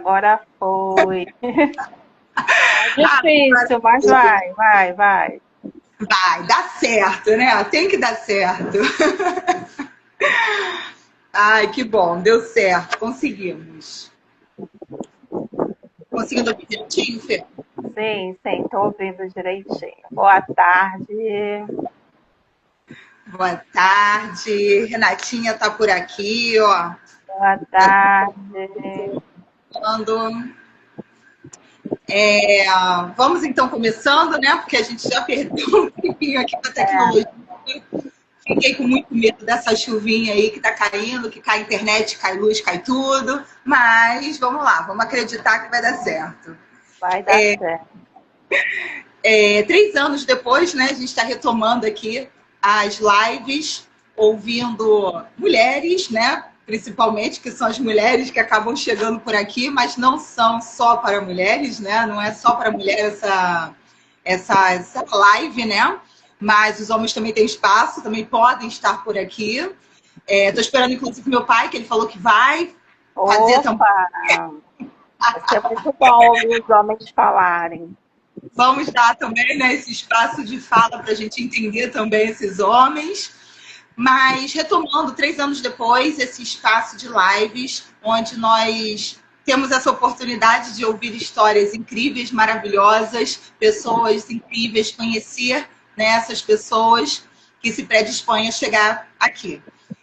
agora foi. É difícil, mas vai. Vai, dá certo, né? Tem que dar certo. Ai, que bom, deu certo, conseguimos. Conseguindo ouvir direitinho, Fê? Sim, estou ouvindo direitinho. Boa tarde. Boa tarde. Renatinha tá por aqui, ó. Boa tarde. Falando. Vamos então começando, né? Porque a gente já perdeu um tempinho aqui com a tecnologia. Fiquei com muito medo dessa chuvinha aí que tá caindo, que cai internet, cai luz, cai tudo. Mas vamos lá, vamos acreditar que vai dar certo. Vai dar certo. 3 anos depois, né, a gente está retomando aqui as lives, ouvindo mulheres, né, principalmente, que são as mulheres que acabam chegando por aqui, mas não são só para mulheres, né, não é só para mulher essa live, né, mas os homens também têm espaço, também podem estar por aqui. Estou esperando, inclusive, meu pai, que ele falou que vai fazer também. Vai ser muito bom ouvir os homens falarem. Vamos dar também, né, esse espaço de fala para a gente entender também esses homens. Mas, retomando, 3 anos depois, esse espaço de lives, onde nós temos essa oportunidade de ouvir histórias incríveis, maravilhosas, pessoas incríveis, conhecer, né, essas pessoas que se predispõem a chegar aqui.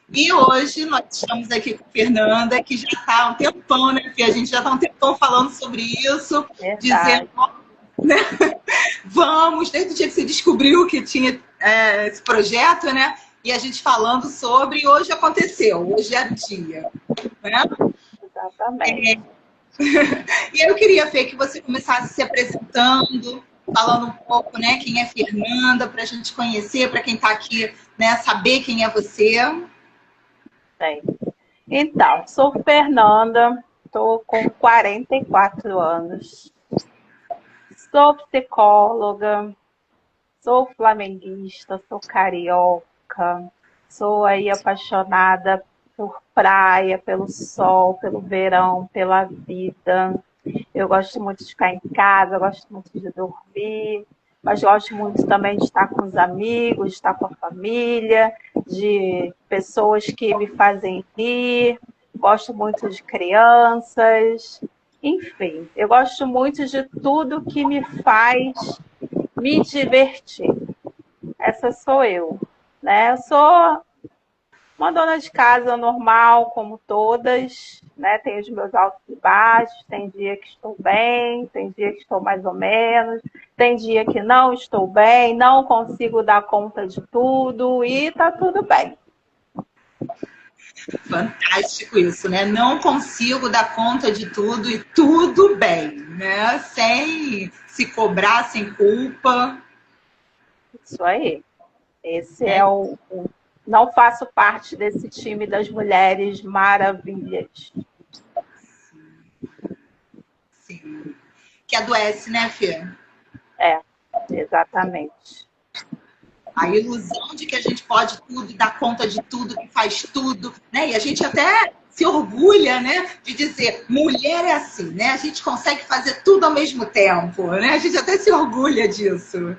E hoje nós estamos aqui com a Fernanda, que já está há um tempão, né, Fê? A gente já está há um tempão falando sobre isso, dizendo, né? Vamos, desde o dia que você descobriu que tinha esse projeto, né? E a gente falando sobre, hoje aconteceu, hoje é o dia. Né? Exatamente. E eu queria, Fê, que você começasse se apresentando, falando um pouco, né, quem é Fernanda, para a gente conhecer, para quem está aqui, né, saber quem é você. Bem, então, sou Fernanda, estou com 44 anos, sou psicóloga, sou flamenguista, sou carioca, sou aí apaixonada por praia, pelo sol, pelo verão, pela vida. Eu gosto muito de ficar em casa, gosto muito de dormir, mas gosto muito também de estar com os amigos, de estar com a família, de pessoas que me fazem rir. Gosto muito de crianças. Enfim, eu gosto muito de tudo que me faz me divertir. Essa sou eu, né? Eu sou uma dona de casa normal, como todas, né? Tenho os meus altos e baixos, tem dia que estou bem, tem dia que estou mais ou menos, tem dia que não estou bem, não consigo dar conta de tudo e tá tudo bem. Fantástico isso, né? Não consigo dar conta de tudo e tudo bem, né? Sem se cobrar, sem culpa. Isso aí. Esse é o... Não faço parte desse time das mulheres maravilhas. Sim. Que adoece, né, Fê? Exatamente. A ilusão de que a gente pode tudo, dar conta de tudo, que faz tudo, né? E a gente até se orgulha, né, de dizer, mulher é assim, né? A gente consegue fazer tudo ao mesmo tempo, né? A gente até se orgulha disso.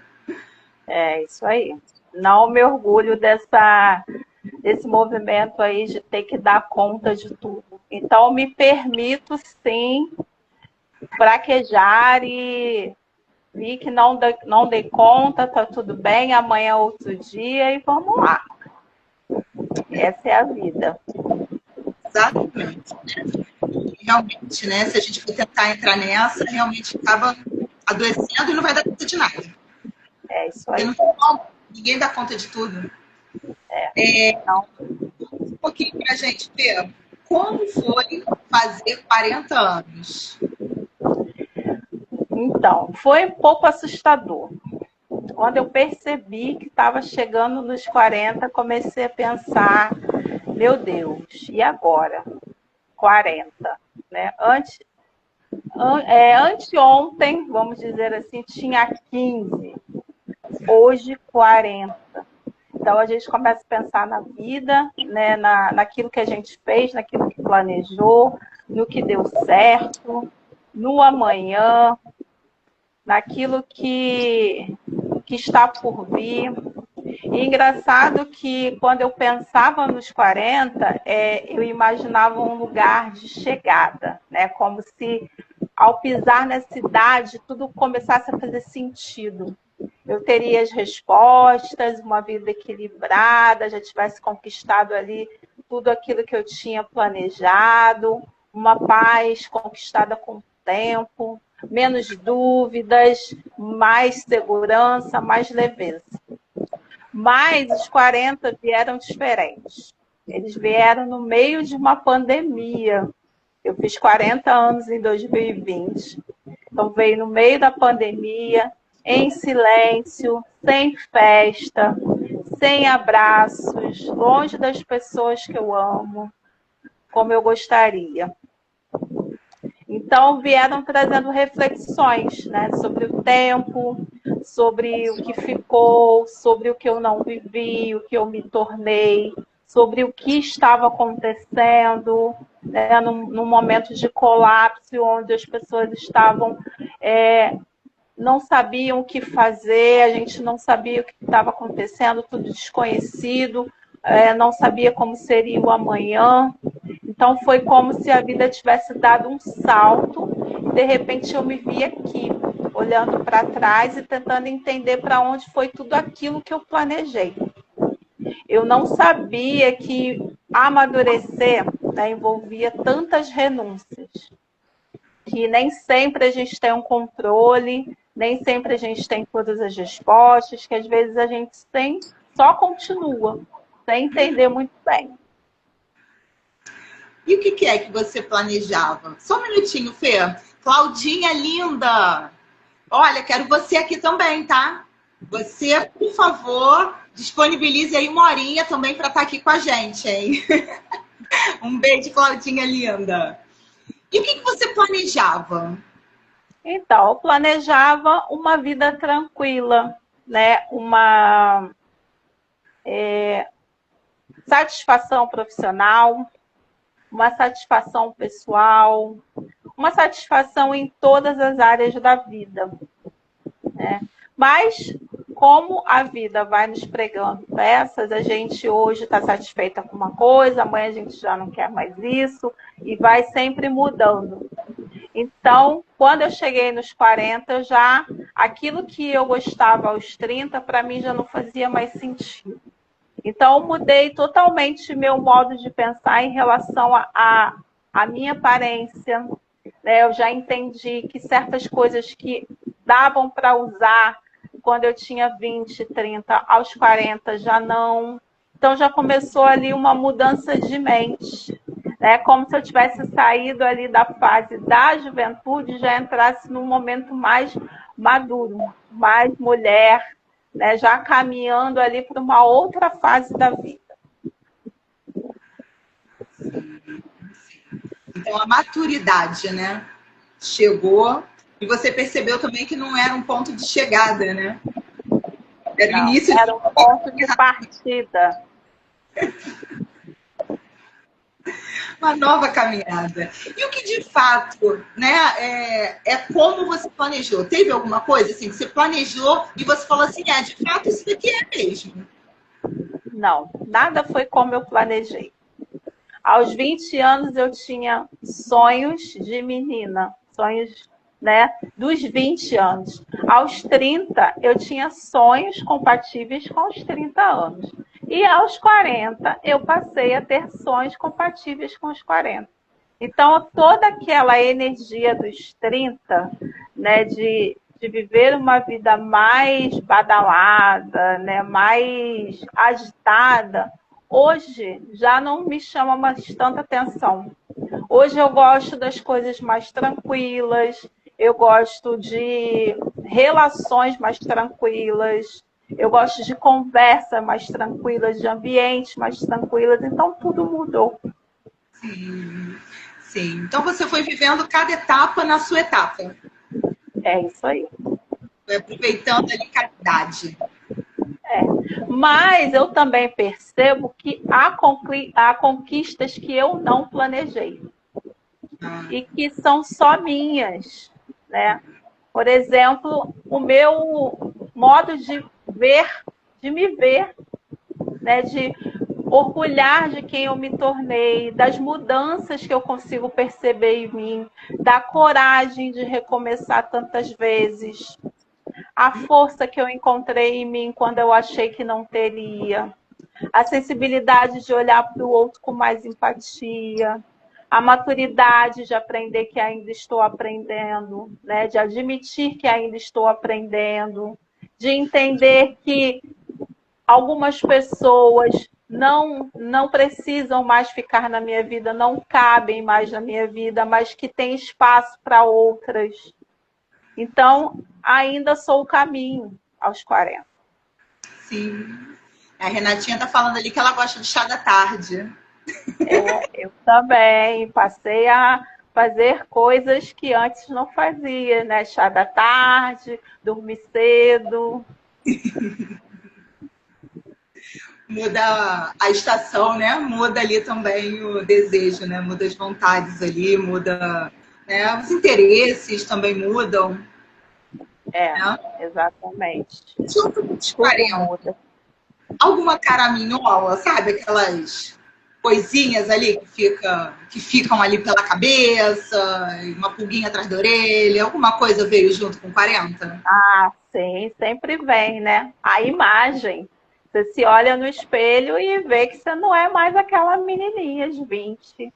É isso aí. Não me orgulho desse movimento aí de ter que dar conta de tudo. Então, me permito, sim, fraquejar e vi que não dei conta, tá tudo bem, amanhã é outro dia e vamos lá. Essa é a vida. Exatamente. Realmente, né? Se a gente for tentar entrar nessa, realmente acaba adoecendo e não vai dar conta de nada. É isso aí. Ninguém dá conta de tudo. Então, Um pouquinho pra gente ver como foi fazer 40 anos. Então, foi um pouco assustador. Quando eu percebi que estava chegando nos 40, comecei a pensar, meu Deus, e agora? 40, né? Anteontem, vamos dizer assim, tinha 15, hoje 40. Então, a gente começa a pensar na vida, né, naquilo que a gente fez, naquilo que planejou, no que deu certo, no amanhã, naquilo que está por vir. E engraçado que quando eu pensava nos 40, eu imaginava um lugar de chegada, né? Como se ao pisar na cidade tudo começasse a fazer sentido. Eu teria as respostas, uma vida equilibrada, já tivesse conquistado ali tudo aquilo que eu tinha planejado, uma paz conquistada com o tempo, menos dúvidas, mais segurança, mais leveza. Mas os 40 vieram diferentes. Eles vieram no meio de uma pandemia. Eu fiz 40 anos em 2020. Então veio no meio da pandemia, em silêncio, sem festa, sem abraços, longe das pessoas que eu amo, como eu gostaria. Então, vieram trazendo reflexões, né, sobre o tempo, sobre o que ficou, sobre o que eu não vivi, o que eu me tornei, sobre o que estava acontecendo, né, num momento de colapso, onde as pessoas estavam, não sabiam o que fazer, a gente não sabia o que estava acontecendo, tudo desconhecido, não sabia como seria o amanhã. Então foi como se a vida tivesse dado um salto e de repente eu me vi aqui, olhando para trás e tentando entender para onde foi tudo aquilo que eu planejei. Eu não sabia que amadurecer, né, envolvia tantas renúncias, que nem sempre a gente tem um controle, nem sempre a gente tem todas as respostas, que às vezes a gente só continua, sem entender muito bem. E o que é que você planejava? Só um minutinho, Fê. Claudinha linda! Olha, quero você aqui também, tá? Você, por favor, disponibilize aí uma horinha também para estar aqui com a gente, hein? Um beijo, Claudinha linda. E o que você planejava? Então, eu planejava uma vida tranquila, né? Uma satisfação profissional, uma satisfação pessoal, uma satisfação em todas as áreas da vida, né? Mas, como a vida vai nos pregando peças, a gente hoje está satisfeita com uma coisa, amanhã a gente já não quer mais isso, e vai sempre mudando. Então, quando eu cheguei nos 40, aquilo que eu gostava aos 30, para mim já não fazia mais sentido. Então, eu mudei totalmente meu modo de pensar em relação à minha aparência, né? Eu já entendi que certas coisas que davam para usar quando eu tinha 20, 30, aos 40 já não. Então, já começou ali uma mudança de mente. É como se eu tivesse saído ali da fase da juventude e já entrasse num momento mais maduro, mais mulher, né? Já caminhando ali para uma outra fase da vida. Então, a maturidade, né? Chegou e você percebeu também que não era um ponto de chegada, né? Era o início era um ponto de partida. Uma nova caminhada. E o que de fato, né, é como você planejou? Teve alguma coisa assim que você planejou e você falou assim, de fato isso daqui é mesmo? Não, nada foi como eu planejei. Aos 20 anos eu tinha sonhos de menina, sonhos, né, dos 20 anos. Aos 30 eu tinha sonhos compatíveis com os 30 anos. E aos 40 eu passei a ter sonhos compatíveis com os 40. Então, toda aquela energia dos 30, né, de viver uma vida mais badalada, né, mais agitada, hoje já não me chama mais tanta atenção. Hoje eu gosto das coisas mais tranquilas, eu gosto de relações mais tranquilas, eu gosto de conversa mais tranquilas, de ambientes mais tranquilas, então tudo mudou. Sim, sim. Então você foi vivendo cada etapa na sua etapa. É isso aí. Foi aproveitando ali cada idade. Mas eu também percebo que há conquistas que eu não planejei e que são só minhas, né? Por exemplo, o meu modo de ver, de me ver, né? De orgulhar de quem eu me tornei, das mudanças que eu consigo perceber em mim, da coragem de recomeçar tantas vezes, a força que eu encontrei em mim quando eu achei que não teria, a sensibilidade de olhar para o outro com mais empatia, a maturidade de aprender que ainda estou aprendendo, né? De admitir que ainda estou aprendendo, de entender que algumas pessoas não precisam mais ficar na minha vida, não cabem mais na minha vida, mas que tem espaço para outras. Então, ainda sou o caminho aos 40. Sim. A Renatinha tá falando ali que ela gosta de chá da tarde. Eu também passei a fazer coisas que antes não fazia, né? Chá da tarde, dormir cedo. Muda a estação, né? Muda ali também o desejo, né? Muda as vontades ali, muda, né? Os interesses também mudam. Né? Exatamente. Junto com os 40. Alguma caraminhola, sabe? Aquelas coisinhas ali que ficam ali pela cabeça, uma pulguinha atrás da orelha, alguma coisa veio junto com 40? Ah, sim, sempre vem, né? A imagem. Você se olha no espelho e vê que você não é mais aquela menininha de 20,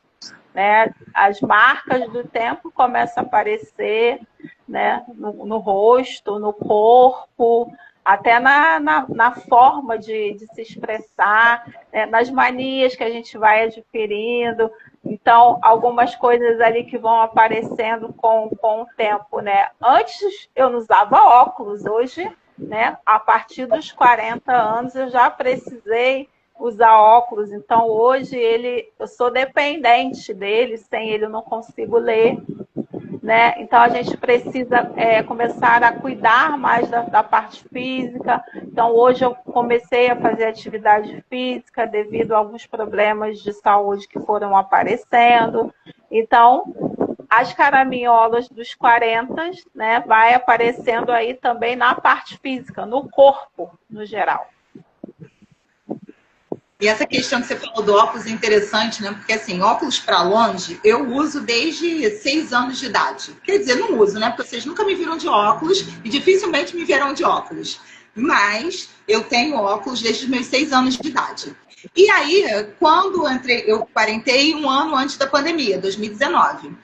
né? As marcas do tempo começam a aparecer, né? No rosto, no corpo, até na forma de se expressar, né? Nas manias que a gente vai adquirindo. Então, algumas coisas ali que vão aparecendo com o tempo, né? Antes eu não usava óculos, hoje, né? A partir dos 40 anos eu já precisei usar óculos, então hoje eu sou dependente dele, sem ele eu não consigo ler, né? Então a gente precisa começar a cuidar mais da parte física. Então hoje eu comecei a fazer atividade física devido a alguns problemas de saúde que foram aparecendo. Então as caraminholas dos 40, né, vai aparecendo aí também na parte física, no corpo no geral. E essa questão que você falou do óculos é interessante, né? Porque, assim, óculos para longe, eu uso desde 6 anos de idade. Quer dizer, não uso, né? Porque vocês nunca me viram de óculos e dificilmente me verão de óculos. Mas eu tenho óculos desde os meus 6 anos de idade. E aí, quando eu quarentei um ano antes da pandemia, 2019.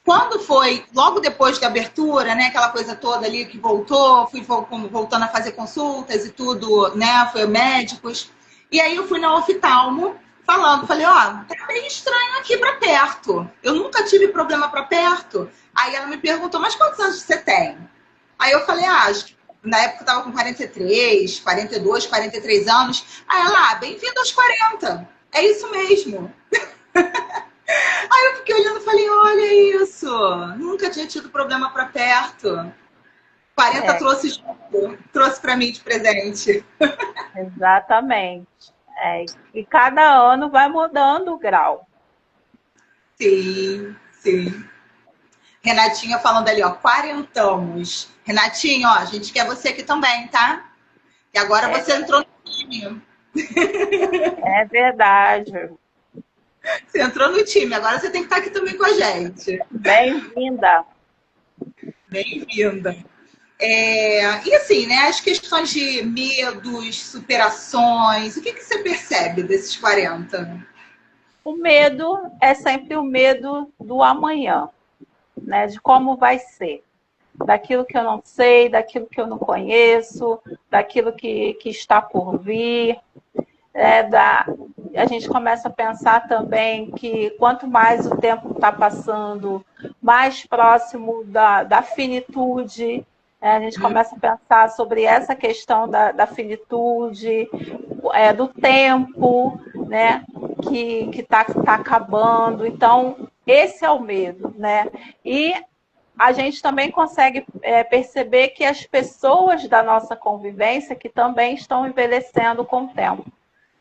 Quando foi, logo depois da abertura, né? Aquela coisa toda ali que voltou, fui voltando a fazer consultas e tudo, né? Foi médicos. E aí eu fui na oftalmo falei, tá meio estranho aqui para perto. Eu nunca tive problema para perto. Aí ela me perguntou, mas quantos anos você tem? Aí eu falei, acho que na época eu tava com 43, 42, 43 anos. Aí ela, bem-vindo aos 40. É isso mesmo. Aí eu fiquei olhando e falei, olha isso. Nunca tinha tido problema para perto. 40 trouxe para mim de presente. Exatamente. E cada ano vai mudando o grau. Sim, sim. Renatinha falando ali, ó, quarentamos. Renatinho, ó, a gente quer você aqui também, tá? E agora você entrou no time. É verdade. Você entrou no time, agora você tem que estar aqui também com a gente. Bem-vinda. Bem-vinda. E assim, né, as questões de medos, superações, o que você percebe desses 40? O medo é sempre o medo do amanhã, né? De como vai ser. Daquilo que eu não sei, daquilo que eu não conheço, daquilo que está por vir. A gente começa a pensar também que quanto mais o tempo está passando, mais próximo da finitude. A gente começa a pensar sobre essa questão da finitude, do tempo, né, que tá acabando. Então, esse é o medo, né? E a gente também consegue perceber que as pessoas da nossa convivência que também estão envelhecendo com o tempo.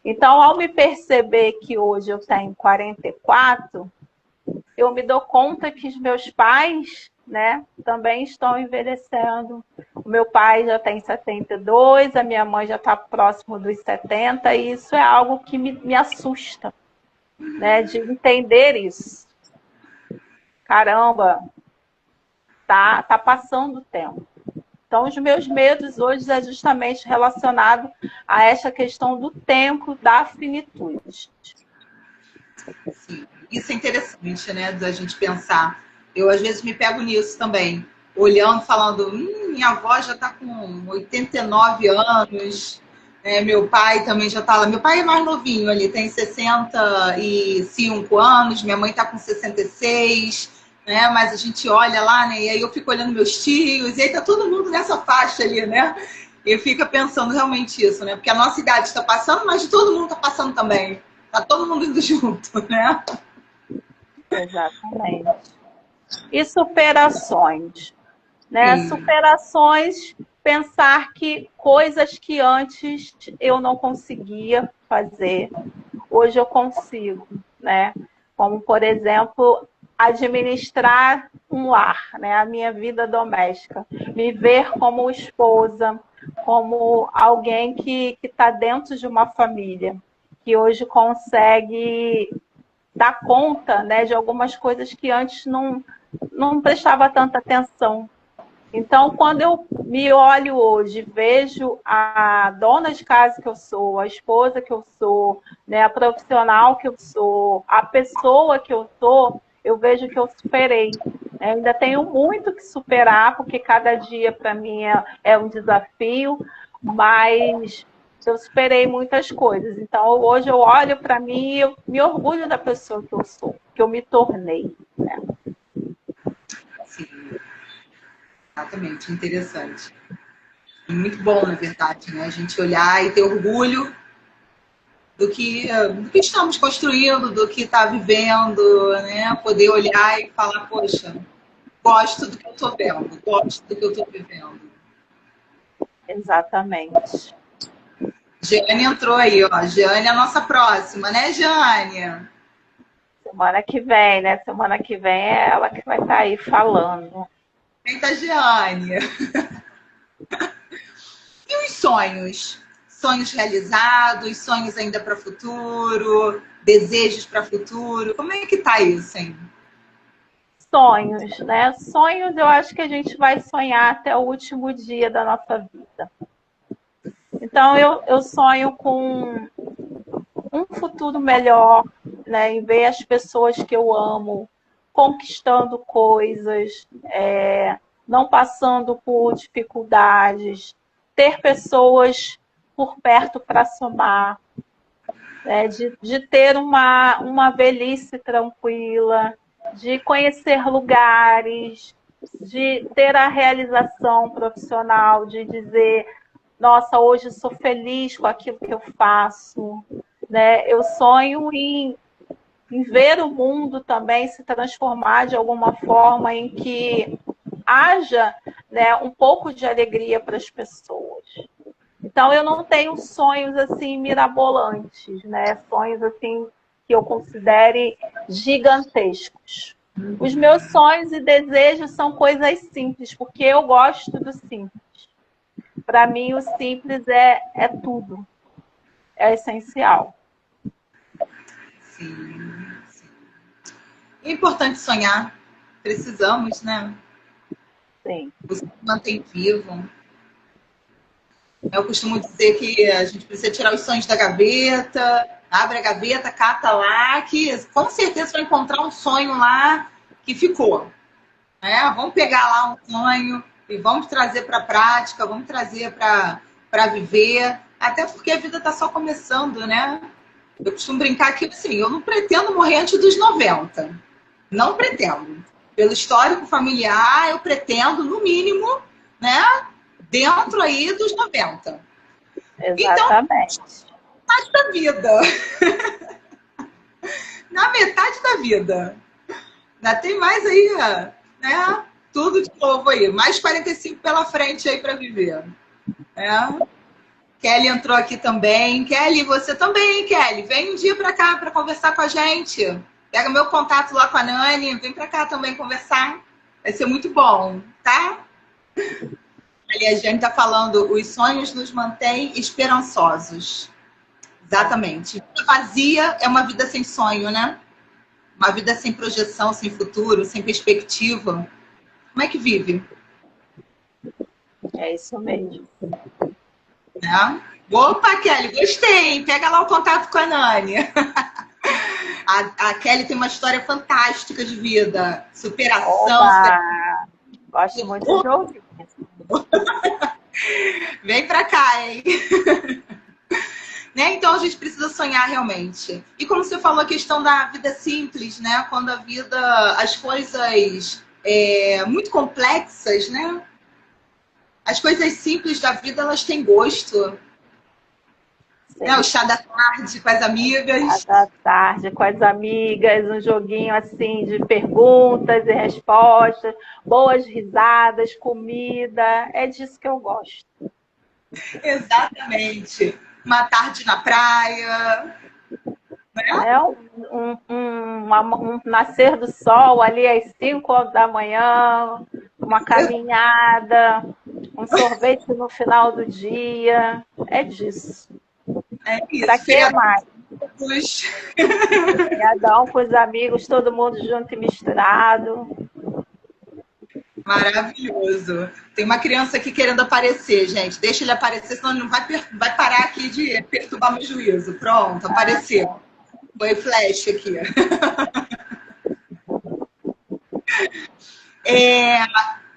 Então, ao me perceber que hoje eu tenho 44, eu me dou conta que os meus pais, né, também estão envelhecendo. O meu pai já tem 72, a minha mãe já está próximo dos 70, e isso é algo que me assusta, né, de entender isso. Caramba, tá passando o tempo. Então, os meus medos hoje é justamente relacionado a essa questão do tempo, da finitude. Sim. Isso é interessante, né, da gente pensar. Eu, às vezes, me pego nisso também. Olhando, falando, minha avó já está com 89 anos, meu pai também já está lá. Meu pai é mais novinho ali, tem 65 anos, minha mãe está com 66, né? Mas a gente olha lá, né? E aí eu fico olhando meus tios, e aí tá todo mundo nessa faixa ali, né? E fica pensando realmente isso, né? Porque a nossa idade está passando, mas todo mundo está passando também. Tá todo mundo indo junto, né? Exatamente. E superações, né? Superações, pensar que coisas que antes eu não conseguia fazer, hoje eu consigo, né? Como, por exemplo, administrar um lar, né? A minha vida doméstica, me ver como esposa, como alguém que está dentro de uma família, que hoje consegue dar conta, né, de algumas coisas que antes não prestava tanta atenção. Então, quando eu me olho hoje, vejo a dona de casa que eu sou, a esposa que eu sou, né, a profissional que eu sou, a pessoa que eu sou, eu vejo que eu superei. Eu ainda tenho muito que superar, porque cada dia para mim é um desafio, mas eu superei muitas coisas. Então, hoje eu olho para mim e eu me orgulho da pessoa que eu sou, que eu me tornei, né? Sim, exatamente, interessante. Muito bom, na verdade, né? A gente olhar e ter orgulho do que estamos construindo, do que está vivendo, né? Poder olhar e falar, poxa, gosto do que eu estou vendo, gosto do que eu estou vivendo. Exatamente. Jane entrou aí, ó. Jane é a nossa próxima, né, Jane? Semana que vem, né? Semana que vem é ela que vai estar aí falando. Eita, Jane. E os sonhos? Sonhos realizados, sonhos ainda para o futuro, desejos para o futuro. Como é que tá isso, hein? Sonhos, né? Sonhos eu acho que a gente vai sonhar até o último dia da nossa vida. Então eu sonho com um futuro melhor, né? Em ver as pessoas que eu amo conquistando coisas, não passando por dificuldades, ter pessoas por perto para somar, né? De ter uma velhice tranquila, de conhecer lugares, de ter a realização profissional, de dizer, nossa, hoje sou feliz com aquilo que eu faço, né? Eu sonho em ver o mundo também se transformar de alguma forma em que haja, né, um pouco de alegria para as pessoas. Então, eu não tenho sonhos assim mirabolantes, né? Sonhos assim que eu considere gigantescos. Os meus sonhos e desejos são coisas simples, porque eu gosto do simples. Para mim, o simples é tudo, é essencial. Sim, sim. É importante sonhar. Precisamos, né? Sim. Você se mantém vivo. Eu costumo dizer que a gente precisa tirar os sonhos da gaveta, abre a gaveta, cata lá, que com certeza vai encontrar um sonho lá que ficou. Né? Vamos pegar lá um sonho e vamos trazer para a prática, vamos trazer para viver, até porque a vida está só começando, né? Eu costumo brincar que assim, eu não pretendo morrer antes dos 90. Não pretendo. Pelo histórico familiar, eu pretendo, no mínimo, né? Dentro aí dos 90. Exatamente. Então, metade da vida. Na metade da vida. Ainda tem mais aí, né? Tudo tudo de novo aí. Mais 45 pela frente aí para viver. Kelly entrou aqui também. Kelly, você também, Kelly. Vem um dia para cá para conversar com a gente. Pega meu contato lá com a Nani. Vem para cá também conversar. Vai ser muito bom, tá? Ali a Jane está falando, os sonhos nos mantêm esperançosos. Exatamente. Vida vazia é uma vida sem sonho, né? Uma vida sem projeção, sem futuro, sem perspectiva. Como é que vive? É isso mesmo. Opa, Kelly, gostei, hein? Pega lá o contato com a Nani. A Kelly tem uma história fantástica de vida. Superação. Gosto muito de ouvir. Vem pra cá, hein? Né? Então a gente precisa sonhar realmente. E como você falou, a questão da vida simples, né? Quando a vida, as coisas muito complexas, né? As coisas simples da vida, elas têm gosto. Né? O chá da tarde com as amigas. Chá da tarde com as amigas, um joguinho assim de perguntas e respostas, boas risadas, comida. É disso que eu gosto. Exatamente. Uma tarde na praia. Né? Um nascer do sol ali às 5 da manhã, uma caminhada, um sorvete no final do dia. É disso. É isso. Pra que mais? Feriadão com os amigos, todo mundo junto e misturado. Maravilhoso. Tem uma criança aqui querendo aparecer, gente. Deixa ele aparecer, senão ele não vai parar aqui de perturbar meu juízo. Pronto, apareceu. Foi flash aqui.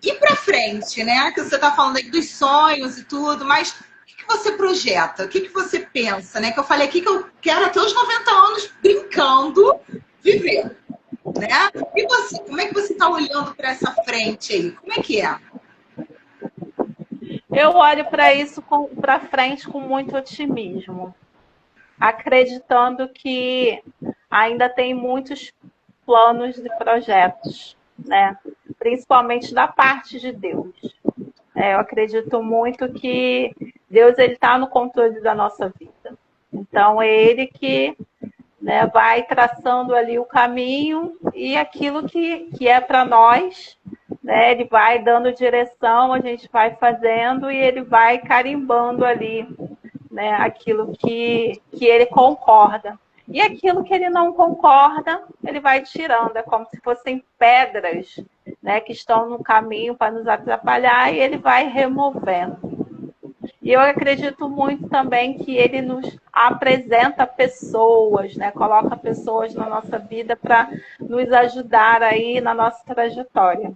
E para frente, né? Que você está falando aí dos sonhos e tudo, mas o que você projeta? O que você pensa, né? Que eu falei aqui que eu quero até os 90 anos brincando viver. Né? E você, como é que você está olhando para essa frente aí? Como é que é? Eu olho para isso para frente com muito otimismo, acreditando que ainda tem muitos planos e projetos, né? Principalmente da parte de Deus. Eu acredito muito que Deus está no controle da nossa vida. Então, é Ele que, né, vai traçando ali o caminho e aquilo que é para nós, né, Ele vai dando direção, a gente vai fazendo e Ele vai carimbando ali, né, aquilo que Ele concorda. E aquilo que Ele não concorda, Ele vai tirando. É como se fossem pedras, né, que estão no caminho para nos atrapalhar e Ele vai removendo. E eu acredito muito também que Ele nos apresenta pessoas, né? Coloca pessoas na nossa vida para nos ajudar aí na nossa trajetória.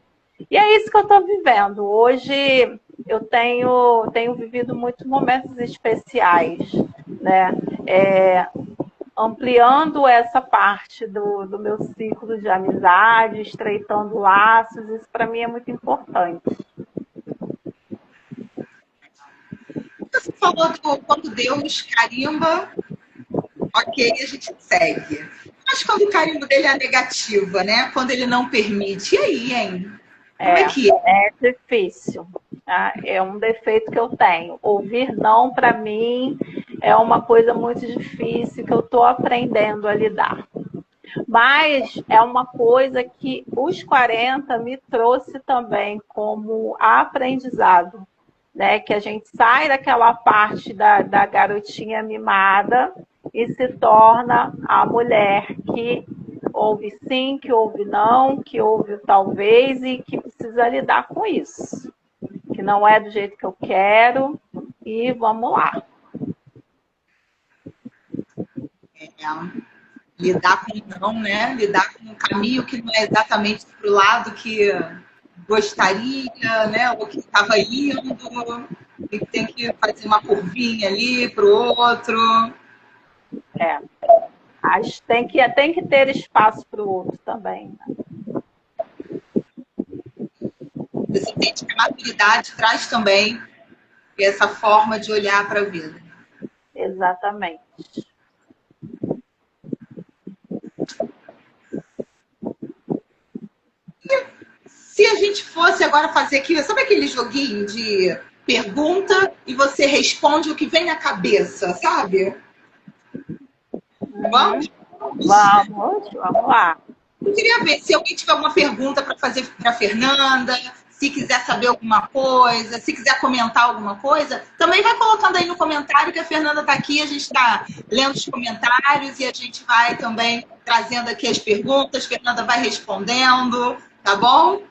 E é isso que eu estou vivendo. Hoje eu tenho vivido muitos momentos especiais, né? Ampliando essa parte do meu ciclo de amizade, estreitando laços, isso para mim é muito importante. Você falou quando Deus carimba, ok, a gente segue. Mas quando o carimbo dele é negativa, né? Quando ele não permite, e aí, hein? Como é que é? É difícil. Tá? É um defeito que eu tenho. Ouvir não, para mim, é uma coisa muito difícil que eu estou aprendendo a lidar. Mas é uma coisa que os 40 me trouxe também como aprendizado. Né? Que a gente sai daquela parte da garotinha mimada e se torna a mulher que ouve sim, que ouve não, que ouve o talvez e que precisa lidar com isso. Que não é do jeito que eu quero e vamos lá. Lidar com o não, né? Lidar com um caminho que não é exatamente para o lado que gostaria, né? Ou que estava indo, e tem que fazer uma curvinha ali para o outro. Tem que ter espaço para o outro também. Né? Você entende que a maturidade traz também essa forma de olhar para a vida. Exatamente. Se a gente gente fosse agora fazer aqui, sabe aquele joguinho de pergunta e você responde o que vem na cabeça, sabe? Vamos? Vamos lá. Eu queria ver se alguém tiver alguma pergunta para fazer para a Fernanda, se quiser saber alguma coisa, se quiser comentar alguma coisa, também vai colocando aí no comentário que a Fernanda está aqui, a gente está lendo os comentários e a gente vai também trazendo aqui as perguntas, a Fernanda vai respondendo, tá bom?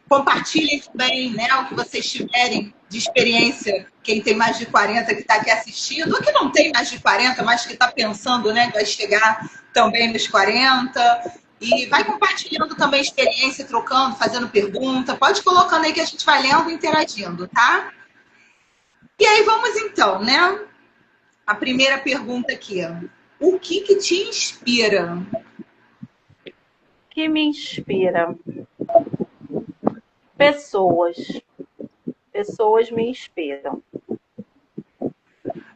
Compartilhem também, né, o que vocês tiverem de experiência, quem tem mais de 40 que está aqui assistindo, ou que não tem mais de 40, mas que está pensando, né, que vai chegar também nos 40. E vai compartilhando também experiência, trocando, fazendo pergunta. Pode ir colocando aí que a gente vai lendo e interagindo, tá? E aí vamos então, né? A primeira pergunta aqui. O que te inspira? O que me inspira? Pessoas. Pessoas me inspiram.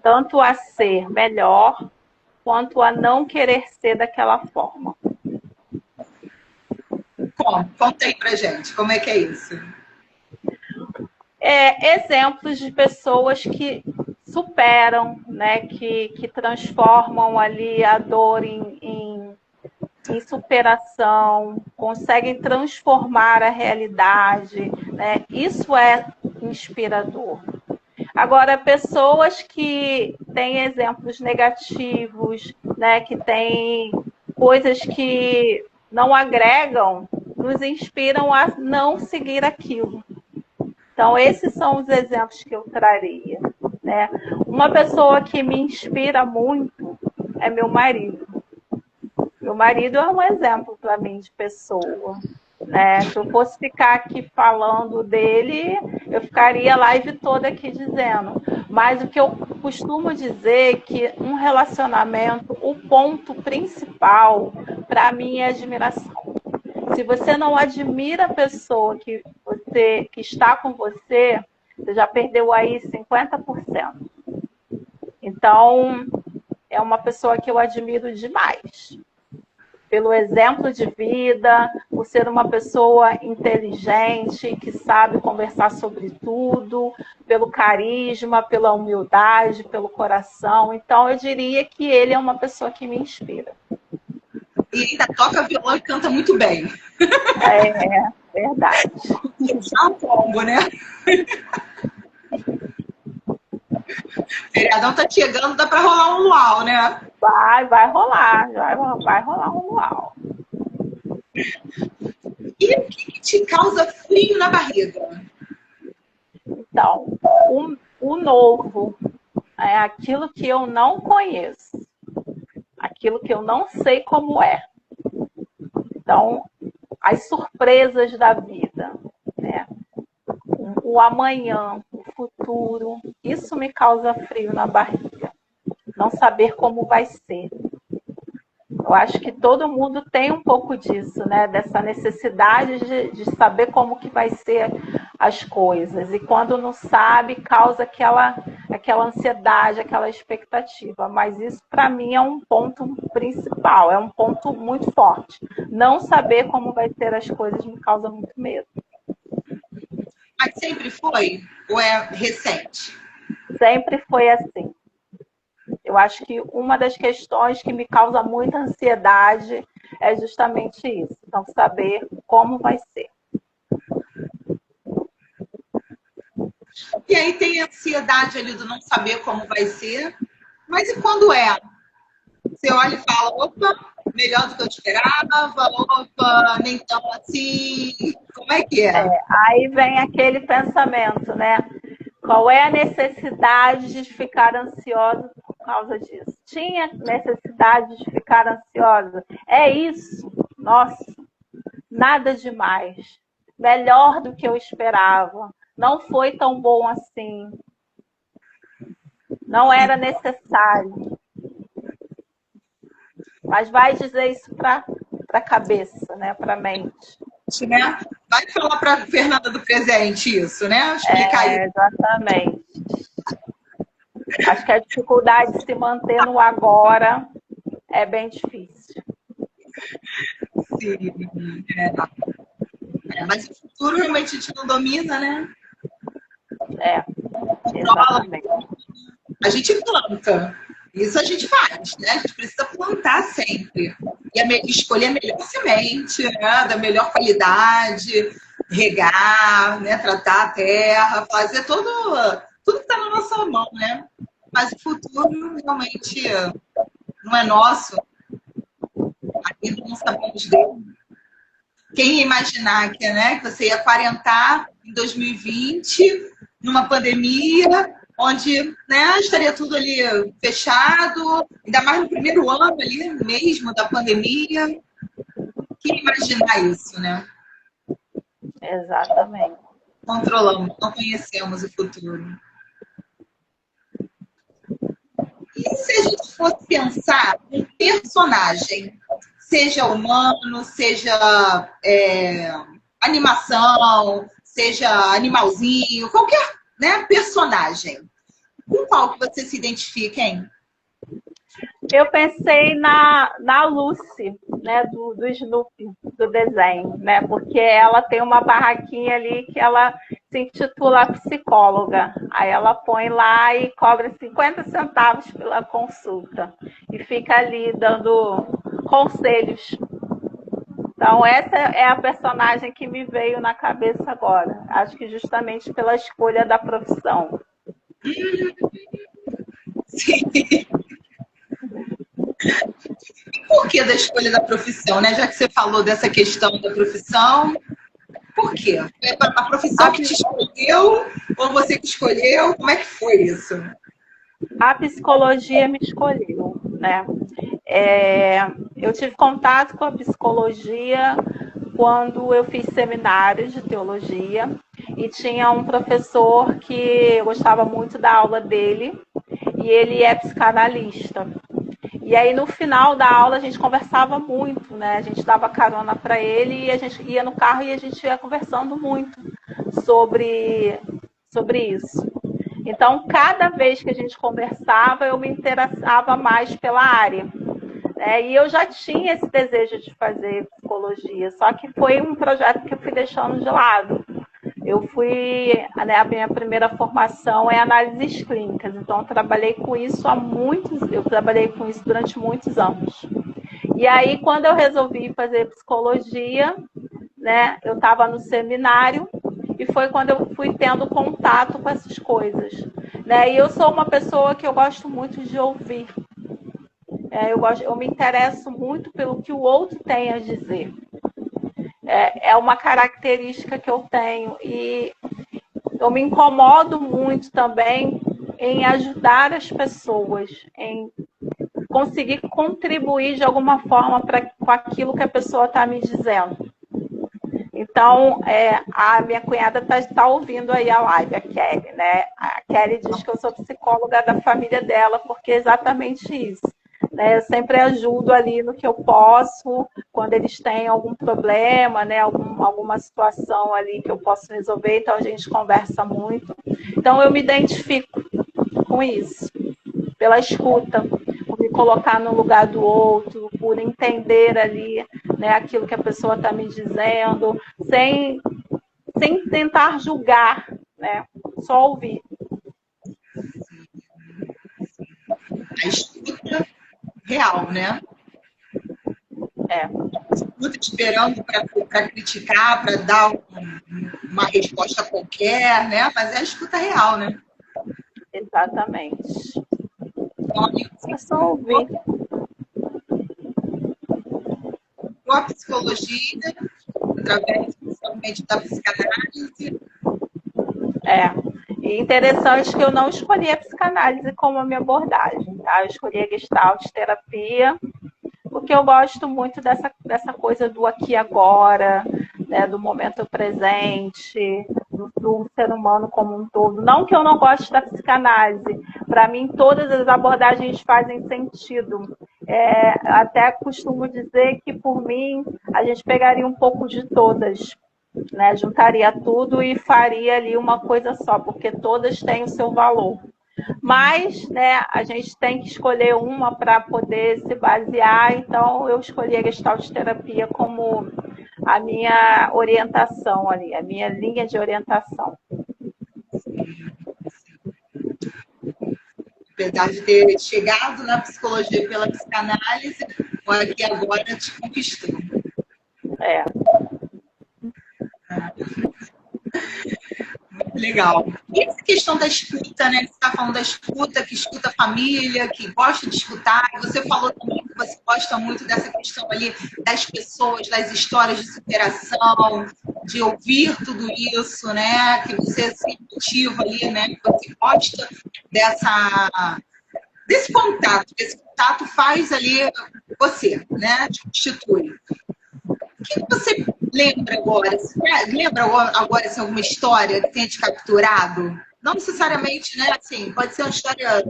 Tanto a ser melhor, quanto a não querer ser daquela forma. Como? Conta aí pra gente, como é que é isso? Exemplos de pessoas que superam, né, que transformam ali a dor em superação, conseguem transformar a realidade, né? Isso é inspirador. Agora, pessoas que têm exemplos negativos, né, que têm coisas que não agregam, nos inspiram a não seguir aquilo. Então, esses são os exemplos que eu traria, né? Uma pessoa que me inspira muito é meu marido. Meu marido é um exemplo para mim de pessoa, né? Se eu fosse ficar aqui falando dele, eu ficaria a live toda aqui dizendo. Mas o que eu costumo dizer é que um relacionamento, o ponto principal, para mim, é admiração. Se você não admira a pessoa que está com você, você já perdeu aí 50%. Então, é uma pessoa que eu admiro demais. Pelo exemplo de vida, por ser uma pessoa inteligente, que sabe conversar sobre tudo, pelo carisma, pela humildade, pelo coração. Então, eu diria que ele é uma pessoa que me inspira. E ainda toca violão e canta muito bem. É verdade. Já um combo, né? Feriadão tá chegando, dá para rolar um luau, né? Vai rolar, vai rolar um luau. E o que te causa frio na barriga? Então, o novo é aquilo que eu não conheço, aquilo que eu não sei como é. Então, as surpresas da vida, né? O amanhã, o futuro, isso me causa frio na barriga. Não saber como vai ser. Eu acho que todo mundo tem um pouco disso, né? Dessa necessidade de saber como que vai ser as coisas. E quando não sabe, causa aquela ansiedade, aquela expectativa. Mas isso, para mim, é um ponto principal, é um ponto muito forte. Não saber como vai ser as coisas me causa muito medo. Mas sempre foi? Ou é recente? Sempre foi assim. Eu acho que uma das questões que me causa muita ansiedade é justamente isso. Então, saber como vai ser. E aí tem a ansiedade ali do não saber como vai ser. Mas e quando é? Você olha e fala, opa, melhor do que eu esperava, opa, nem tão assim. Como é que é? Aí vem aquele pensamento, né? Qual é a necessidade de ficar ansiosa por causa disso? Tinha necessidade de ficar ansiosa? É isso. Nossa, nada demais. Melhor do que eu esperava. Não foi tão bom assim. Não era necessário. Mas vai dizer isso para a cabeça, né? Para a mente. Né? Vai falar para a Fernanda do presente isso, né? Explicar isso. Exatamente. Acho que a dificuldade de se manter no agora é bem difícil. Sim, mas futuro realmente a gente não domina, né? É, exatamente. A gente planta. Isso a gente faz, né? A gente precisa plantar sempre. E escolher a melhor semente, né? Da melhor qualidade, regar, né? Tratar a terra, fazer tudo que está na nossa mão, né? Mas o futuro realmente não é nosso. Ainda não sabemos dele. Quem ia imaginar que, né, que você ia quarentar em 2020, numa pandemia, onde, né, estaria tudo ali fechado, ainda mais no primeiro ano ali mesmo da pandemia. Quem ia imaginar isso, né? Exatamente. Controlamos, não conhecemos o futuro. E se a gente fosse pensar em personagem, seja humano, seja animação, seja animalzinho, qualquer, né, personagem, com qual que você se identifica, hein? Eu pensei na Lucy, né, do Snoopy, do desenho, né, porque ela tem uma barraquinha ali que ela se intitula psicóloga. Aí ela põe lá e cobra 50 centavos pela consulta e fica ali dando conselhos. Então, essa é a personagem que me veio na cabeça agora. Acho que justamente pela escolha da profissão. Sim. Por que da escolha da profissão, né? Já que você falou dessa questão da profissão, por quê? É a profissão que te escolheu ou você que escolheu? Como é que foi isso? A psicologia me escolheu, né? Eu tive contato com a psicologia quando eu fiz seminários de teologia e tinha um professor que eu gostava muito da aula dele e ele é psicanalista. E aí no final da aula a gente conversava muito, né? A gente dava carona para ele e a gente ia no carro e a gente ia conversando muito sobre isso. Então, cada vez que a gente conversava, eu me interessava mais pela área. E eu já tinha esse desejo de fazer psicologia, só que foi um projeto que eu fui deixando de lado. Né, a minha primeira formação é análises clínicas, então eu trabalhei com isso durante muitos anos. E aí, quando eu resolvi fazer psicologia, né, eu estava no seminário e foi quando eu fui tendo contato com essas coisas. Né? E eu sou uma pessoa que eu gosto muito de ouvir. Eu me interesso muito pelo que o outro tem a dizer. É uma característica que eu tenho e eu me incomodo muito também em ajudar as pessoas, em conseguir contribuir de alguma forma com aquilo que a pessoa está me dizendo. Então, a minha cunhada está ouvindo aí a live, a Kelly, né? A Kelly diz que eu sou psicóloga da família dela, porque é exatamente isso. Né? Eu sempre ajudo ali no que eu posso, quando eles têm algum problema, né? Alguma situação ali que eu posso resolver, então a gente conversa muito. Então, eu me identifico com isso, pela escuta, por me colocar no lugar do outro, por entender ali, né, aquilo que a pessoa está me dizendo, sem tentar julgar, né? Só ouvir. A escuta real, né? Escuta esperando para criticar, para dar uma resposta qualquer, né? Mas é a escuta real, né? Exatamente. É só ouvir. A psicologia, através principalmente da psicanálise. E interessante que eu não escolhi a psicanálise como a minha abordagem, tá? Eu escolhi a Gestalt terapia, porque eu gosto muito dessa coisa do aqui e agora, né? Do momento presente, do ser humano como um todo. Não que eu não goste da psicanálise, para mim todas as abordagens fazem sentido. Até costumo dizer que, por mim, a gente pegaria um pouco de todas, né? Juntaria tudo e faria ali uma coisa só, porque todas têm o seu valor. Mas, né, a gente tem que escolher uma para poder se basear, então eu escolhi a Gestalt terapia como a minha orientação ali, a minha linha de orientação. Apesar de ter chegado na psicologia pela psicanálise, o aqui agora te conquistou. É. Muito legal. E essa questão da escuta, né? Você está falando da escuta, que escuta a família, que gosta de escutar. Você falou também que você gosta muito dessa questão ali das pessoas, das histórias de superação, de ouvir tudo isso, né? Que você se motiva ali, né? Que você gosta desse contato. Esse contato faz ali você, né? Te constitui. O que você lembra agora? Você lembra agora assim, alguma história que tenha te capturado? Não necessariamente, né? Assim, pode ser uma história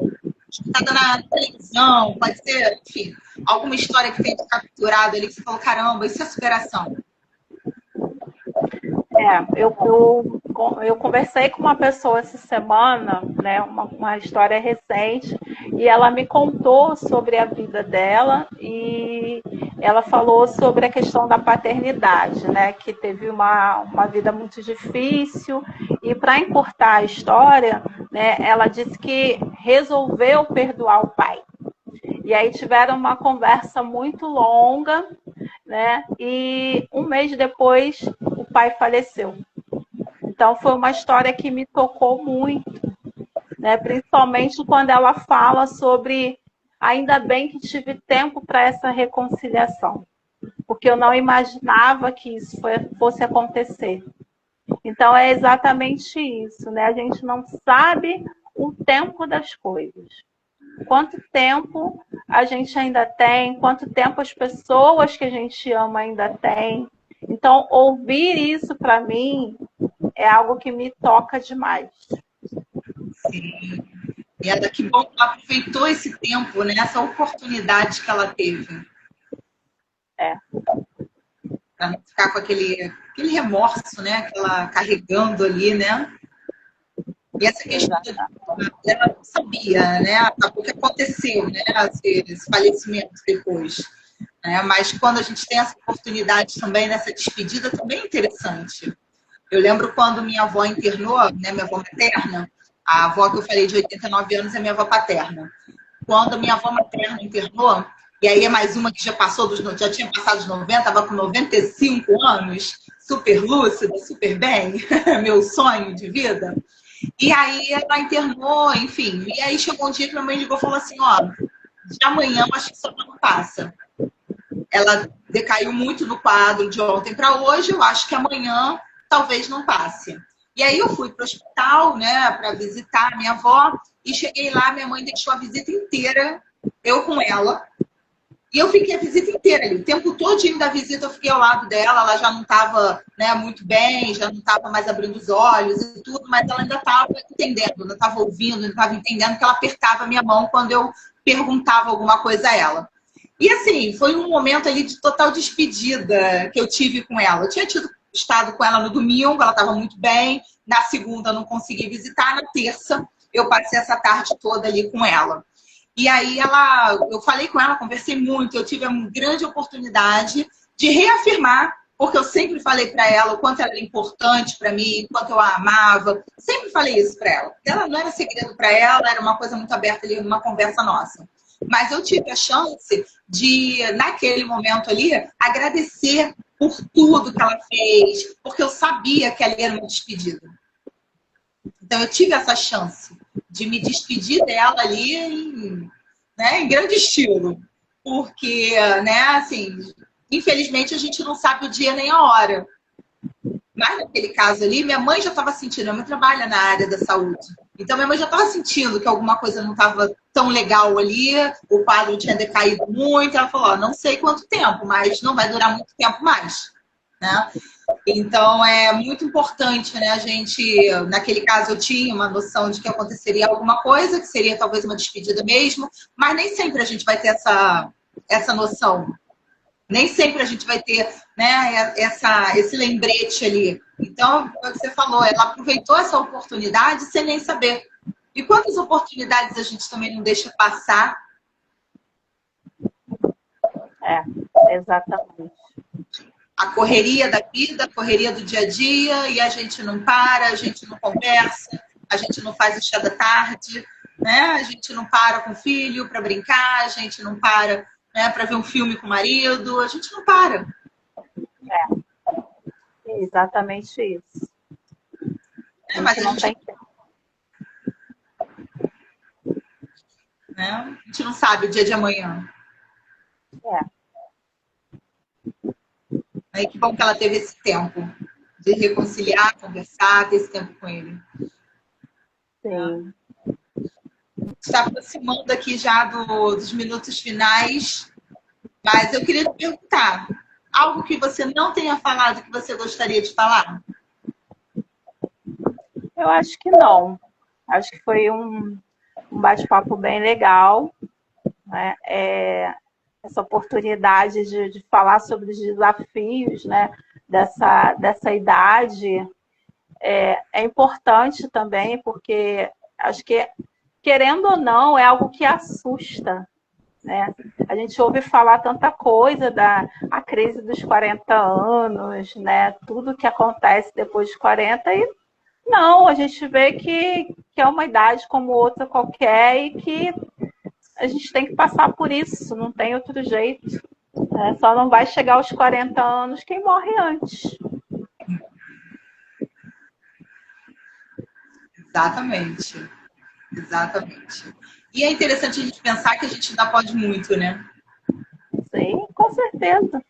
escutada na televisão, pode ser, enfim, alguma história que tenha te capturado ali, que você falou, caramba, isso é superação. Eu conversei com uma pessoa essa semana, né, uma história recente, e ela me contou sobre a vida dela e ela falou sobre a questão da paternidade, né, que teve uma vida muito difícil e para encurtar a história, né, ela disse que resolveu perdoar o pai. E aí tiveram uma conversa muito longa, né, e um mês depois o pai faleceu. Então, foi uma história que me tocou muito, né? Principalmente quando ela fala sobre ainda bem que tive tempo para essa reconciliação, porque eu não imaginava que isso fosse acontecer. Então, é exatamente isso, né? A gente não sabe o tempo das coisas. Quanto tempo a gente ainda tem, quanto tempo as pessoas que a gente ama ainda têm. Então, ouvir isso para mim é algo que me toca demais. Sim. E ela, que bom que ela aproveitou esse tempo, né? Essa oportunidade que ela teve. Para não ficar com aquele remorso, né? Que ela carregando ali, né? E essa questão, ela não sabia, né? O que aconteceu, né? Esse falecimento depois. Né? Mas quando a gente tem essa oportunidade também, nessa despedida, também é interessante. Eu lembro quando minha avó internou, né, minha avó materna, a avó que eu falei de 89 anos é minha avó paterna. Quando minha avó materna internou, e aí é mais uma que já passou já tinha passado dos 90, estava com 95 anos, super lúcida, super bem, meu sonho de vida. E aí ela internou, enfim. E aí chegou um dia que minha mãe ligou e falou assim, ó, de amanhã eu acho que só não passa. Ela decaiu muito no quadro de ontem para hoje, eu acho que amanhã talvez não passe. E aí eu fui para o hospital, né, para visitar a minha avó, e cheguei lá, minha mãe deixou a visita inteira, eu com ela, e eu fiquei a visita inteira ali. O tempo todinho da visita eu fiquei ao lado dela, ela já não estava, né, muito bem, já não estava mais abrindo os olhos e tudo, mas ela ainda estava entendendo, ainda estava ouvindo, ainda estava entendendo que ela apertava a minha mão quando eu perguntava alguma coisa a ela. E assim, foi um momento ali de total despedida que eu tive com ela. Eu tinha estado com ela no domingo, ela estava muito bem. Na segunda eu não consegui visitar, na terça eu passei essa tarde toda ali com ela. E aí eu falei com ela, conversei muito, eu tive uma grande oportunidade de reafirmar, porque eu sempre falei para ela o quanto ela era importante para mim, o quanto eu a amava. Sempre falei isso para ela. Ela não era segredo para ela, era uma coisa muito aberta ali, numa conversa nossa. Mas eu tive a chance de, naquele momento ali, agradecer por tudo que ela fez, porque eu sabia que ali era uma despedida. Então, eu tive essa chance de me despedir dela ali em grande estilo. Porque, né, assim, infelizmente a gente não sabe o dia nem a hora. Mas naquele caso ali, minha mãe já estava sentindo, minha mãe trabalha na área da saúde. Então, minha mãe já estava sentindo que alguma coisa não estava tão legal ali, o quadro tinha decaído muito. Ela falou, não sei quanto tempo, mas não vai durar muito tempo mais. Né? Então, é muito importante, né? A gente, naquele caso, eu tinha uma noção de que aconteceria alguma coisa, que seria talvez uma despedida mesmo, mas nem sempre a gente vai ter essa noção. Nem sempre a gente vai ter, né, esse lembrete ali. Então, é o que você falou, ela aproveitou essa oportunidade sem nem saber. E quantas oportunidades a gente também não deixa passar? Exatamente. a correria da vida, a correria do dia a dia, e a gente não para, a gente não conversa, a gente não faz o chá da tarde, né? A gente não para com o filho para brincar, a gente não para, né, para ver um filme com o marido, a gente não para. É exatamente isso. Mas não tem tempo. Né? A gente não sabe o dia de amanhã. Aí que bom que ela teve esse tempo de reconciliar, conversar, ter esse tempo com ele. Sim. Está aproximando aqui já dos minutos finais, mas eu queria te perguntar, algo que você não tenha falado que você gostaria de falar? Eu acho que não. Acho que foi um bate-papo bem legal, né? Essa oportunidade de falar sobre os desafios, né, dessa idade é importante também, porque acho que, querendo ou não, é algo que assusta, né? A gente ouve falar tanta coisa a crise dos 40 anos, né? Tudo que acontece depois dos 40 e não, a gente vê que é uma idade como outra qualquer e que a gente tem que passar por isso, não tem outro jeito. Né? Só não vai chegar aos 40 anos quem morre antes. Exatamente. Exatamente. E é interessante a gente pensar que a gente ainda pode muito, né? Sim, com certeza.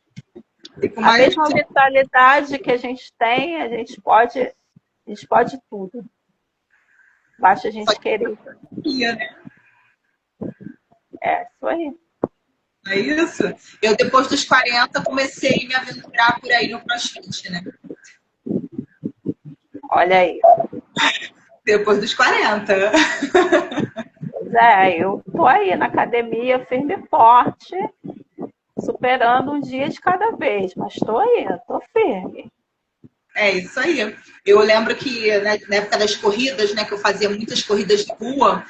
E com A mais... mesma mentalidade que a gente tem, a gente pode tudo. Basta a gente querer. Né? Isso aí. É isso? Eu, depois dos 40, comecei a me aventurar por aí no CrossFit, né? Olha aí. Depois dos 40. Pois eu tô aí na academia, firme e forte, superando um dia de cada vez, mas tô aí, tô firme. É isso aí. Eu lembro que né, na época das corridas, né, que eu fazia muitas corridas de rua,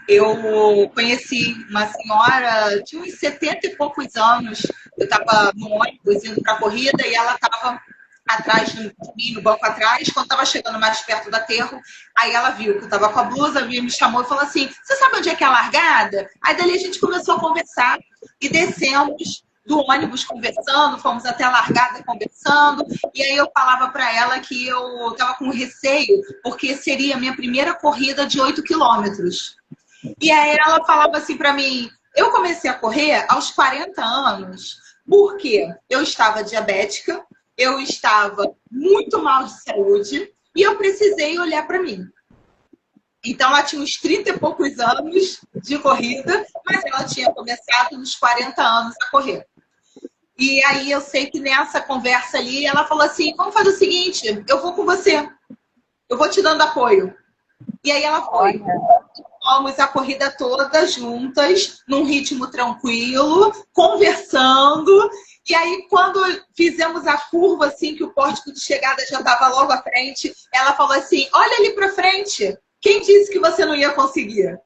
eu conheci uma senhora de uns 70 e poucos anos. Eu estava no ônibus indo para a corrida e ela estava atrás de mim, no banco atrás. Quando estava chegando mais perto do aterro, aí ela viu que eu estava com a blusa, me chamou e falou assim: você sabe onde é que é a largada? Aí dali a gente começou a conversar e descemos do ônibus conversando, fomos até a largada conversando, e aí eu falava para ela que eu estava com receio, porque seria a minha primeira corrida de 8 quilômetros. E aí ela falava assim para mim, eu comecei a correr aos 40 anos, porque eu estava diabética, eu estava muito mal de saúde, e eu precisei olhar para mim. Então, ela tinha uns 30 e poucos anos de corrida, mas ela tinha começado nos 40 anos a correr. E aí eu sei que nessa conversa ali, ela falou assim, vamos fazer o seguinte, eu vou com você, eu vou te dando apoio. E aí ela foi. Fomos a corrida toda juntas, num ritmo tranquilo, conversando. E aí, quando fizemos a curva, assim, que o pórtico de chegada já estava logo à frente, ela falou assim, olha ali para frente, quem disse que você não ia conseguir?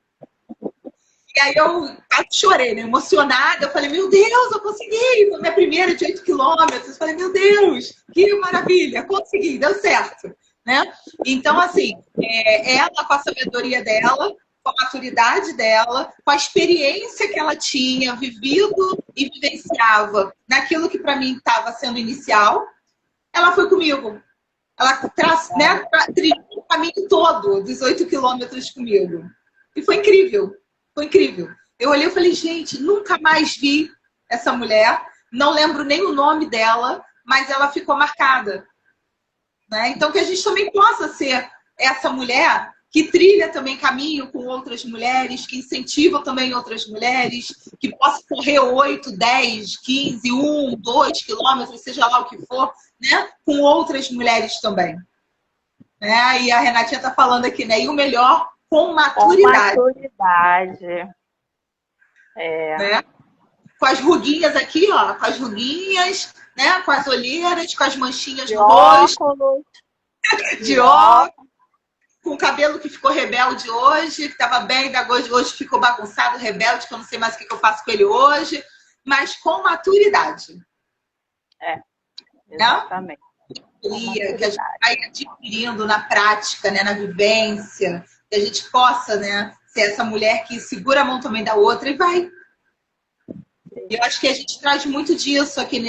E aí eu chorei, né? Emocionada. Eu falei, meu Deus, eu consegui! Foi minha primeira de 8 quilômetros. Eu falei, meu Deus, que maravilha! Consegui, deu certo. Né? Então, assim, ela com a sabedoria dela, com a maturidade dela, com a experiência que ela tinha vivido e vivenciava naquilo que para mim estava sendo inicial, ela foi comigo. Ela trilhou o caminho todo dos 8 quilômetros comigo. E foi incrível. Foi incrível. Eu olhei e falei, gente, nunca mais vi essa mulher. Não lembro nem o nome dela, mas ela ficou marcada. Né? Então, que a gente também possa ser essa mulher que trilha também caminho com outras mulheres, que incentiva também outras mulheres, que possa correr 8, 10, 15, 1, 2 quilômetros, seja lá o que for, né? Com outras mulheres também. Né? E a Renatinha está falando aqui, né? E o melhor, com maturidade. Com maturidade. Né? Com as ruguinhas aqui, ó, com as ruguinhas, né? Com as olheiras, com as manchinhas no rosto. De óculos. Com o cabelo que ficou rebelde hoje, que estava bem, hoje ficou bagunçado, rebelde, que eu não sei mais o que eu faço com ele hoje, mas com maturidade. né? Exatamente. Que a gente vai adquirindo na prática, né, na vivência, que a gente possa, né, ser essa mulher que segura a mão também da outra e vai. Eu acho que a gente traz muito disso aqui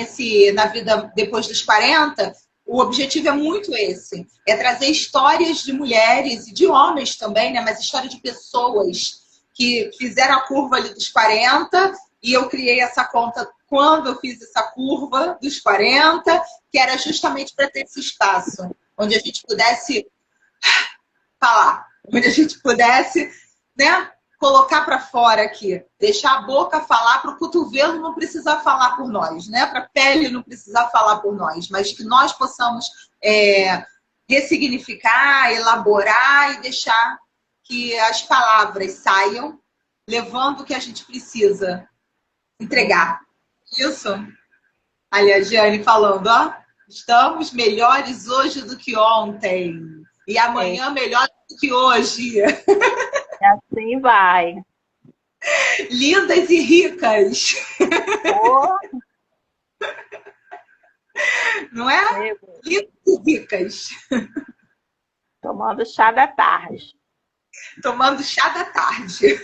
na vida depois dos 40. O objetivo é muito esse, é trazer histórias de mulheres e de homens também, né, mas história de pessoas que fizeram a curva ali dos 40, e eu criei essa conta quando eu fiz essa curva dos 40, que era justamente para ter esse espaço, onde a gente pudesse falar, onde a gente pudesse, né, colocar para fora aqui, deixar a boca falar, para o cotovelo não precisar falar por nós, né, para a pele não precisar falar por nós, mas que nós possamos ressignificar, elaborar e deixar que as palavras saiam, levando o que a gente precisa entregar. Isso? Ali a Giane falando, ó, estamos melhores hoje do que ontem. E amanhã melhor do que hoje. E assim vai. Lindas e ricas. Oh. Não é? Lindas e ricas. Tomando chá da tarde. Tomando chá da tarde.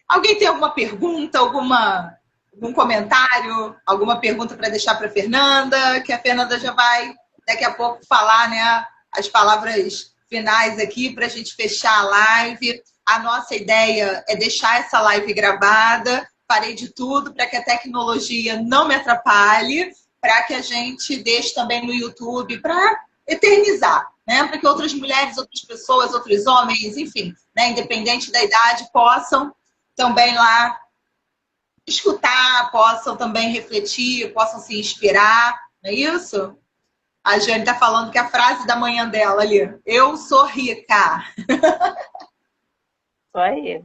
Alguém tem alguma pergunta, algum comentário, alguma pergunta para deixar para a Fernanda? Que a Fernanda já vai daqui a pouco falar, né, as palavras finais aqui para a gente fechar a live. A nossa ideia é deixar essa live gravada. Parei de tudo para que a tecnologia não me atrapalhe, para que a gente deixe também no YouTube para eternizar, né? Para que outras mulheres, outras pessoas, outros homens, enfim, né, independente da idade, possam também lá escutar, possam também refletir, possam se inspirar, não é isso? A Jane está falando que a frase da manhã dela ali, eu sou rica. Isso aí.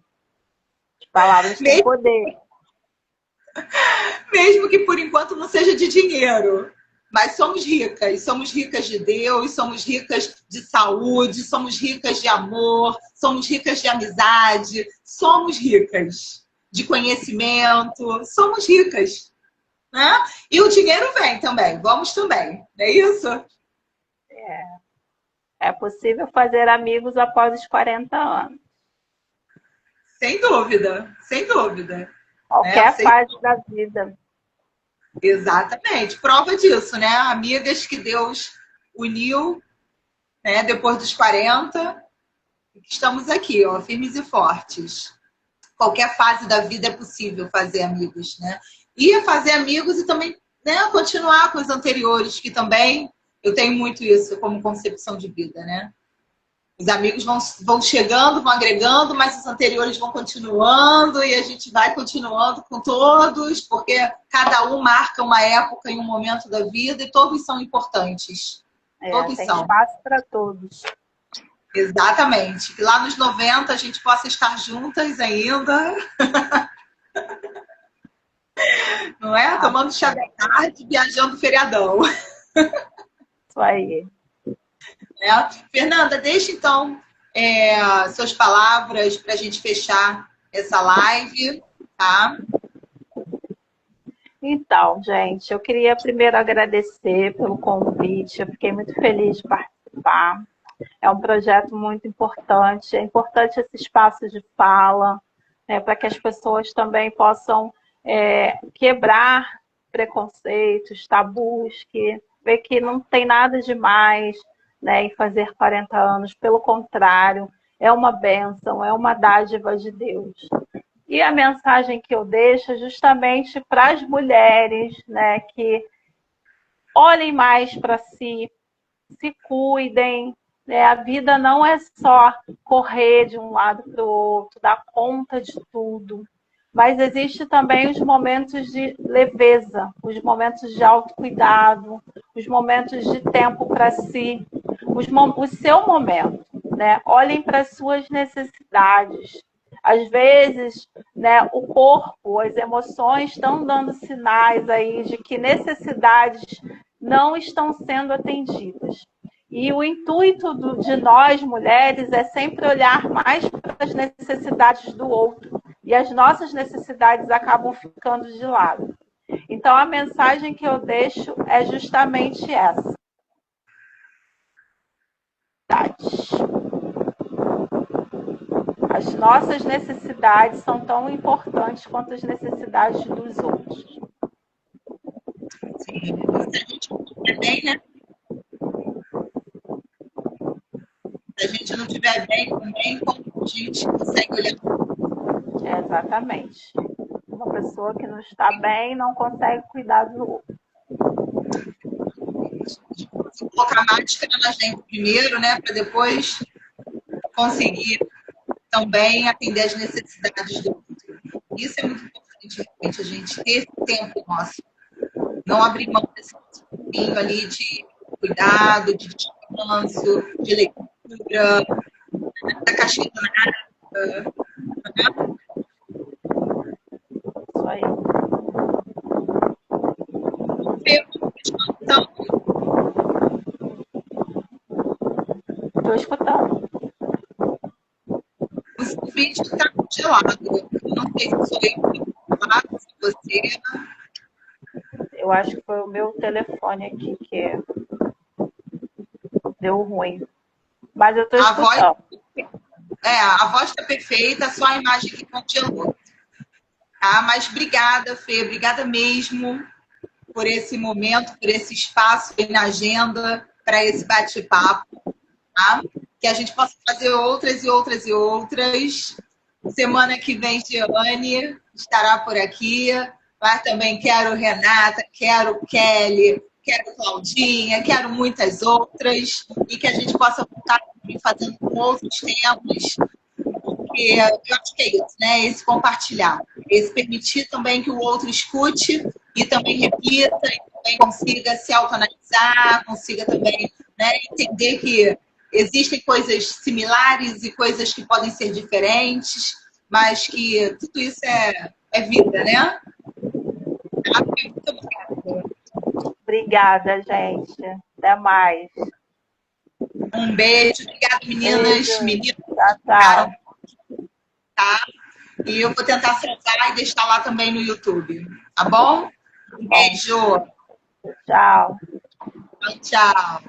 As palavras têm poder. Mesmo que por enquanto não seja de dinheiro. Mas somos ricas de Deus, somos ricas de saúde, somos ricas de amor, somos ricas de amizade, somos ricas de conhecimento, somos ricas, né? E o dinheiro vem também, vamos também, não é isso? É possível fazer amigos após os 40 anos. Sem dúvida, sem dúvida. Qualquer fase da vida. Exatamente. Prova disso, né? Amigas que Deus uniu, né, depois dos 40. Estamos aqui, ó, firmes e fortes. Qualquer fase da vida é possível fazer amigos, né? E fazer amigos e também, né, continuar com os anteriores, que também eu tenho muito isso como concepção de vida, né? Os amigos vão chegando, vão agregando, mas os anteriores vão continuando e a gente vai continuando com todos, porque cada um marca uma época e um momento da vida e todos são importantes. Todos tem são. espaço para todos. Exatamente. Que lá nos 90 a gente possa estar juntas ainda. Não é? Tomando chá da tarde, viajando feriadão. Isso aí. Fernanda, deixa então suas palavras para a gente fechar essa live, tá? Então, gente, eu queria primeiro agradecer pelo convite, eu fiquei muito feliz de participar. É um projeto muito importante, é importante esse espaço de fala, né, para que as pessoas também possam quebrar preconceitos, tabus, que ver que não tem nada demais, né, em fazer 40 anos, pelo contrário, é uma bênção, é uma dádiva de Deus. E a mensagem que eu deixo é justamente para as mulheres, né, que olhem mais para si, se cuidem, né, a vida não é só correr de um lado para o outro, dar conta de tudo, mas existe também os momentos de leveza, os momentos de autocuidado, os momentos de tempo para si, o seu momento, né? Olhem para as suas necessidades. Às vezes, né, o corpo, as emoções estão dando sinais aí de que necessidades não estão sendo atendidas. E o intuito de nós, mulheres, é sempre olhar mais para as necessidades do outro. E as nossas necessidades acabam ficando de lado. Então, Então, a mensagem que eu deixo é justamente essa. As nossas necessidades são tão importantes quanto as necessidades dos outros. Sim. Se a gente não estiver bem, né? Se a gente não estiver bem também, como a gente consegue olhar? Exatamente. Uma pessoa que não está bem não consegue cuidar do outro. Colocar a máscara na gente primeiro, né? Para depois conseguir também atender as necessidades do outro. Isso é muito importante, realmente, a gente ter esse tempo nosso. Não abrir mão desse tempinho ali de cuidado, de descanso, de leitura, da caixinha do nada. Isso aí. Então, Estou escutando. o seu vídeo está congelado. Eu não sei se sou eu que estou congelado, se você. Eu acho que foi o meu telefone aqui que deu ruim. Mas eu estou escutando. A voz está perfeita, só a imagem que congelou. Tá? Mas obrigada, Fê, obrigada mesmo por esse momento, por esse espaço aí na agenda para esse bate-papo, tá? Que a gente possa fazer outras e outras e outras. Semana que vem, Giane estará por aqui. Mas também quero Renata, quero Kelly, quero Claudinha, quero muitas outras. E que a gente possa voltar fazendo com outros temas. Porque eu acho que é isso, né? Esse compartilhar. Esse permitir também que o outro escute e também repita, e também consiga se autoanalisar, consiga também, né, entender que existem coisas similares e coisas que podem ser diferentes, mas que tudo isso é vida, né? Muito obrigada. Obrigada, gente. Até mais. Um beijo. Obrigada, meninas. Beijo. Meninos, Tchau, tchau. tá? E eu vou tentar salvar e deixar lá também no YouTube. Tá bom? Um beijo. Tchau. Tchau.